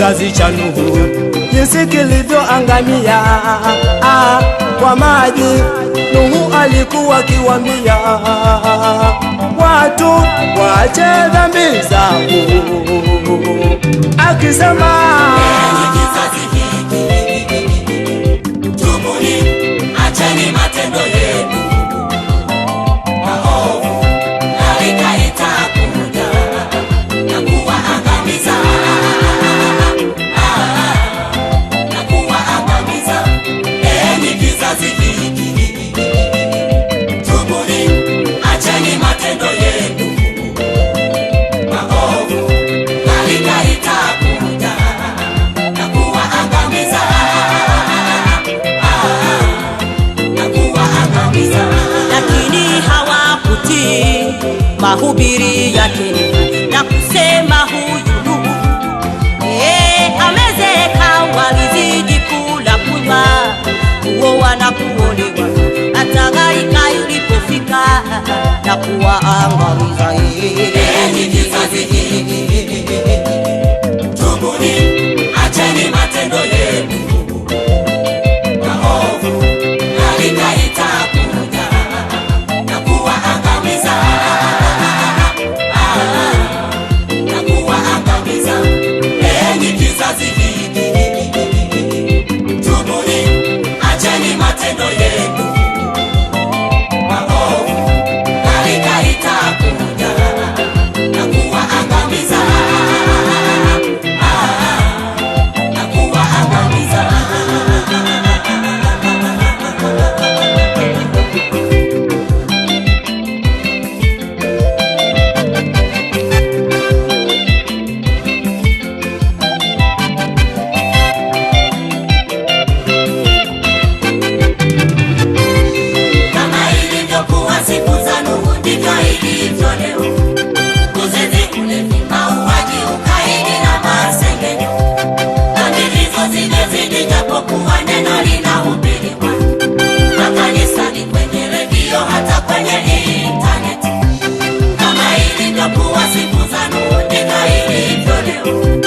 kizazi cha Nuhu jinsi kilivyoangamia kwa maji. Nuhu alikuwa akiwaambia watu waache dhambi zao, akisema kizazi hiki tubuni, acheni matendo yenu maovu, gharika itakuja na kuwaangamiza, na kuwaangamiza. Enyi kizazi hiki tubuni, acheni matendo yenu maovu, gharika itakuja na kuwaangamiza, na kuwaangamiza. Lakini hawakutii mahubiri yake na kusema huyu Nuhu amezeka. Walizidi kula kunywa, kuoa na kuolewa, hata gharika ilipofika na kuwaangamiza. Enyi kizazi hiki tubuni, acheni matendo yenu maovu, gharika itakuja na kuwaangamiza, na kuwaangamiza. Enyi kizazi hiki tubuni, acheni matendo yenu maovu, gharika itakuja na kuwaangamiza, na kuwaangamiza. Kama ilivyokuwa siku za Nuhu, ndivyo ilivyo leo. Uzinzi, ulevi, mauaji, ukaidi na masengenyo, dhambi hizo zimezidi, japokuwa neno linahubiriwa makanisani, kwenye redio, hata kwenye intaneti. Kama ilivyokuwa siku za Nuhu, ndivyo ilivyo leo.